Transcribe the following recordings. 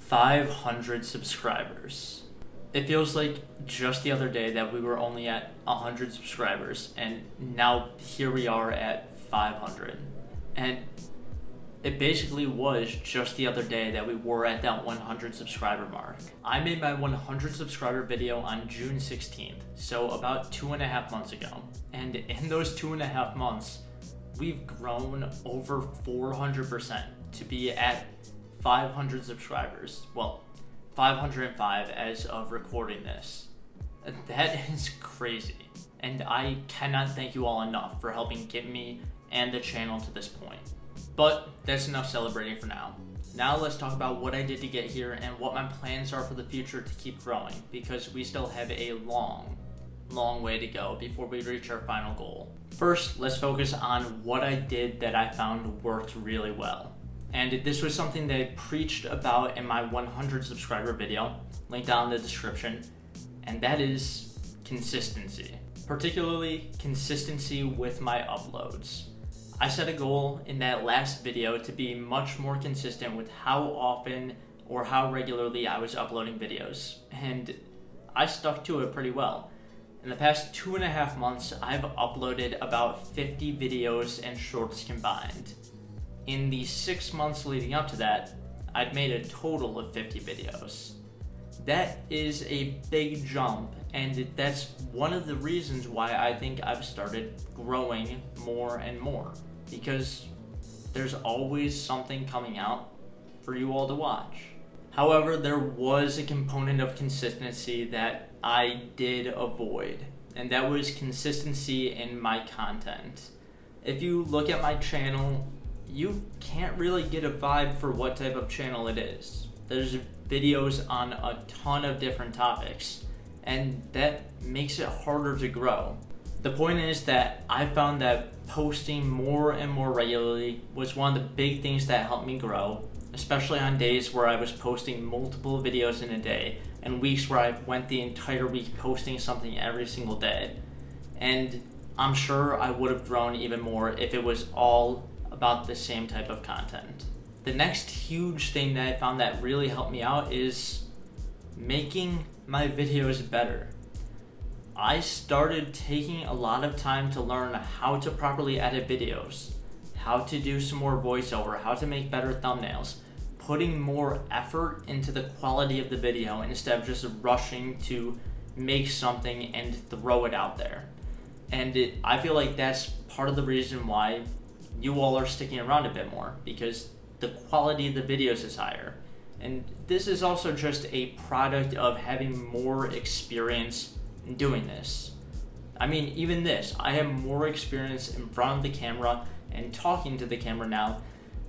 500 subscribers. It feels like just the other day that we were only at 100 subscribers, and now here we are at 500. And it basically was just the other day that we were at that 100 subscriber mark. I made my 100 subscriber video on June 16th, so about 2.5 months ago. And in those 2.5 months, we've grown over 400% to be at 500 subscribers. Well, 505 as of recording this. That is crazy. And I cannot thank you all enough for helping get me and the channel to this point. But that's enough celebrating for now. Now let's talk about what I did to get here and what my plans are for the future to keep growing, because we still have a long way to go before we reach our final goal. First, let's focus on what I did that I found worked really well. And this was something that I preached about in my 100 subscriber video, linked down in the description, and that is consistency. Particularly consistency with my uploads. I set a goal in that last video to be much more consistent with how often or how regularly I was uploading videos, and I stuck to it pretty well. In the past 2.5 months, I've uploaded about 50 videos and shorts combined. In the 6 months leading up to that, I'd made a total of 50 videos. That is a big jump, and that's one of the reasons why I think I've started growing more and more, because there's always something coming out for you all to watch. However, there was a component of consistency that I did avoid, and that was consistency in my content. If you look at my channel, you can't really get a vibe for what type of channel it is. There's videos on a ton of different topics, and that makes it harder to grow. The point is that I found that posting more and more regularly was one of the big things that helped me grow, especially on days where I was posting multiple videos in a day and weeks where I went the entire week posting something every single day. And I'm sure I would have grown even more if it was all about the same type of content. The next huge thing that I found that really helped me out is making my videos better. I started taking a lot of time to learn how to properly edit videos, how to do some more voiceover, how to make better thumbnails, putting more effort into the quality of the video instead of just rushing to make something and throw it out there. And I feel like that's part of the reason why you all are sticking around a bit more, because the quality of the videos is higher. And this is also just a product of having more experience in doing this. I mean, even this, I have more experience in front of the camera and talking to the camera now,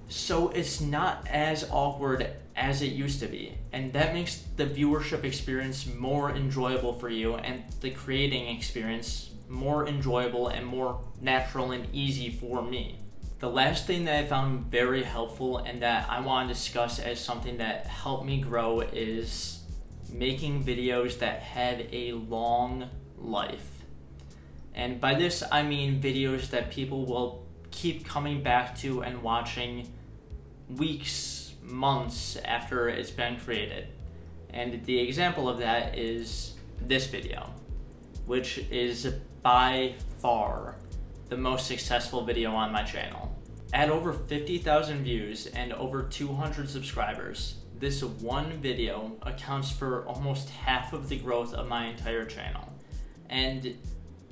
so it's not as awkward as it used to be. And that makes the viewership experience more enjoyable for you, and the creating experience more enjoyable and more natural and easy for me. The last thing that I found very helpful and that I want to discuss as something that helped me grow is making videos that had a long life. And by this, I mean videos that people will keep coming back to and watching weeks, months after it's been created. And the example of that is this video, which is by far the most successful video on my channel. At over 50,000 views and over 200 subscribers, this one video accounts for almost half of the growth of my entire channel. And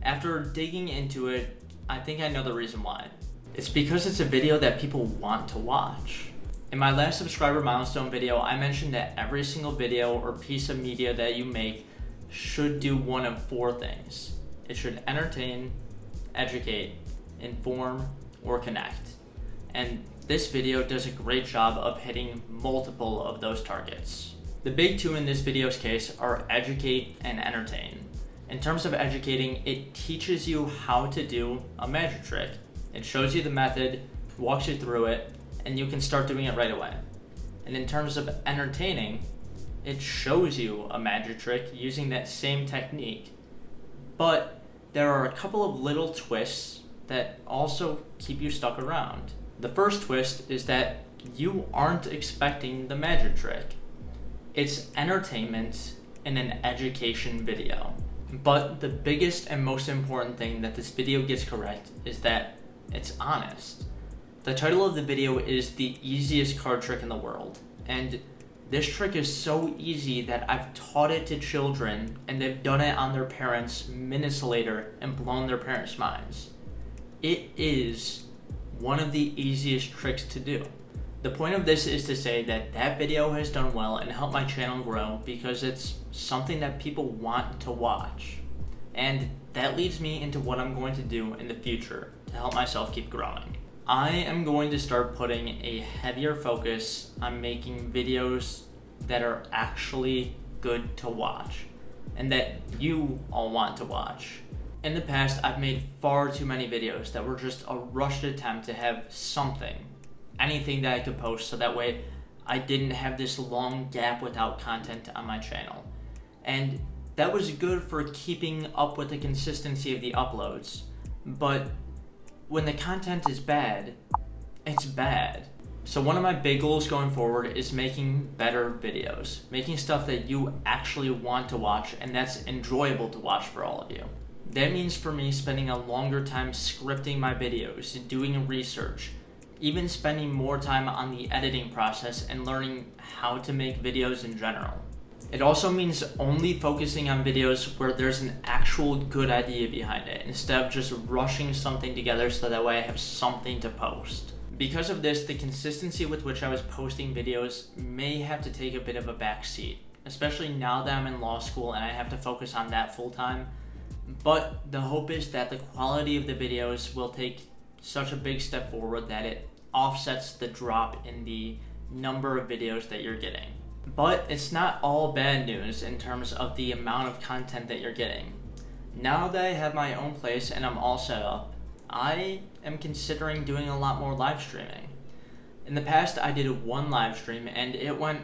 after digging into it, I think I know the reason why. It's because it's a video that people want to watch. In my last subscriber milestone video, I mentioned that every single video or piece of media that you make should do one of 4 things. It should entertain, educate, inform, or connect. And this video does a great job of hitting multiple of those targets. The big 2 in this video's case are educate and entertain. In terms of educating, it teaches you how to do a magic trick. It shows you the method, walks you through it, and you can start doing it right away. And in terms of entertaining, it shows you a magic trick using that same technique. But there are a couple of little twists that also keep you stuck around. The first twist is that you aren't expecting the magic trick. It's entertainment in an education video. But the biggest and most important thing that this video gets correct is that it's honest. The title of the video is The Easiest Card Trick in the World. And this trick is so easy that I've taught it to children and they've done it on their parents minutes later and blown their parents' minds. It is one of the easiest tricks to do. The point of this is to say that that video has done well and helped my channel grow because it's something that people want to watch. And that leads me into what I'm going to do in the future to help myself keep growing. I am going to start putting a heavier focus on making videos that are actually good to watch and that you all want to watch. In the past, I've made far too many videos that were just a rushed attempt to have something, anything that I could post, so that way I didn't have this long gap without content on my channel. And that was good for keeping up with the consistency of the uploads, but when the content is bad, it's bad. So one of my big goals going forward is making better videos, making stuff that you actually want to watch and that's enjoyable to watch for all of you. That means for me spending a longer time scripting my videos, doing research, even spending more time on the editing process and learning how to make videos in general. It also means only focusing on videos where there's an actual good idea behind it, instead of just rushing something together so that way I have something to post. Because of this, the consistency with which I was posting videos may have to take a bit of a backseat, especially now that I'm in law school and I have to focus on that full time. But the hope is that the quality of the videos will take such a big step forward that it offsets the drop in the number of videos that you're getting. But it's not all bad news in terms of the amount of content that you're getting. Now that I have my own place and I'm all set up, I am considering doing a lot more live streaming. In the past, I did one live stream and it went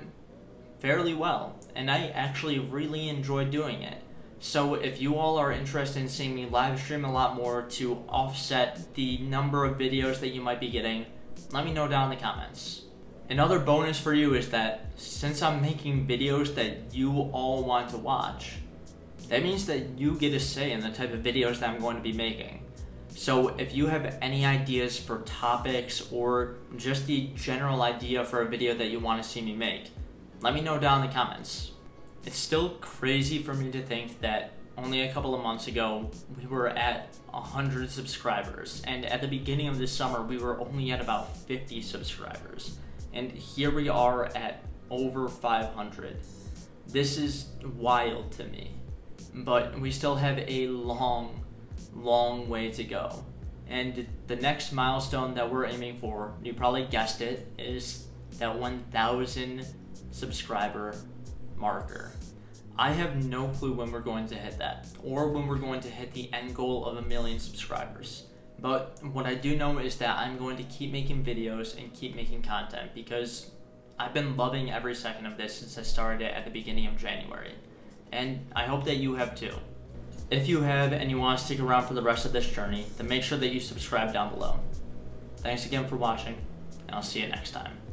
fairly well, and I actually really enjoyed doing it. So if you all are interested in seeing me live stream a lot more to offset the number of videos that you might be getting, let me know down in the comments. Another bonus for you is that since I'm making videos that you all want to watch, that means that you get a say in the type of videos that I'm going to be making. So if you have any ideas for topics or just the general idea for a video that you want to see me make, let me know down in the comments. It's still crazy for me to think that only a couple of months ago we were at 100 subscribers, and at the beginning of this summer we were only at about 50 subscribers, and here we are at over 500. This is wild to me, but we still have a long way to go. And the next milestone that we're aiming for, you probably guessed it, is that 1,000 subscriber marker. I have no clue when we're going to hit that, or when we're going to hit the end goal of 1 million subscribers. But what I do know is that I'm going to keep making videos and keep making content because I've been loving every second of this since I started it at the beginning of January. And I hope that you have too. If you have and you want to stick around for the rest of this journey, then make sure that you subscribe down below. Thanks again for watching, and I'll see you next time.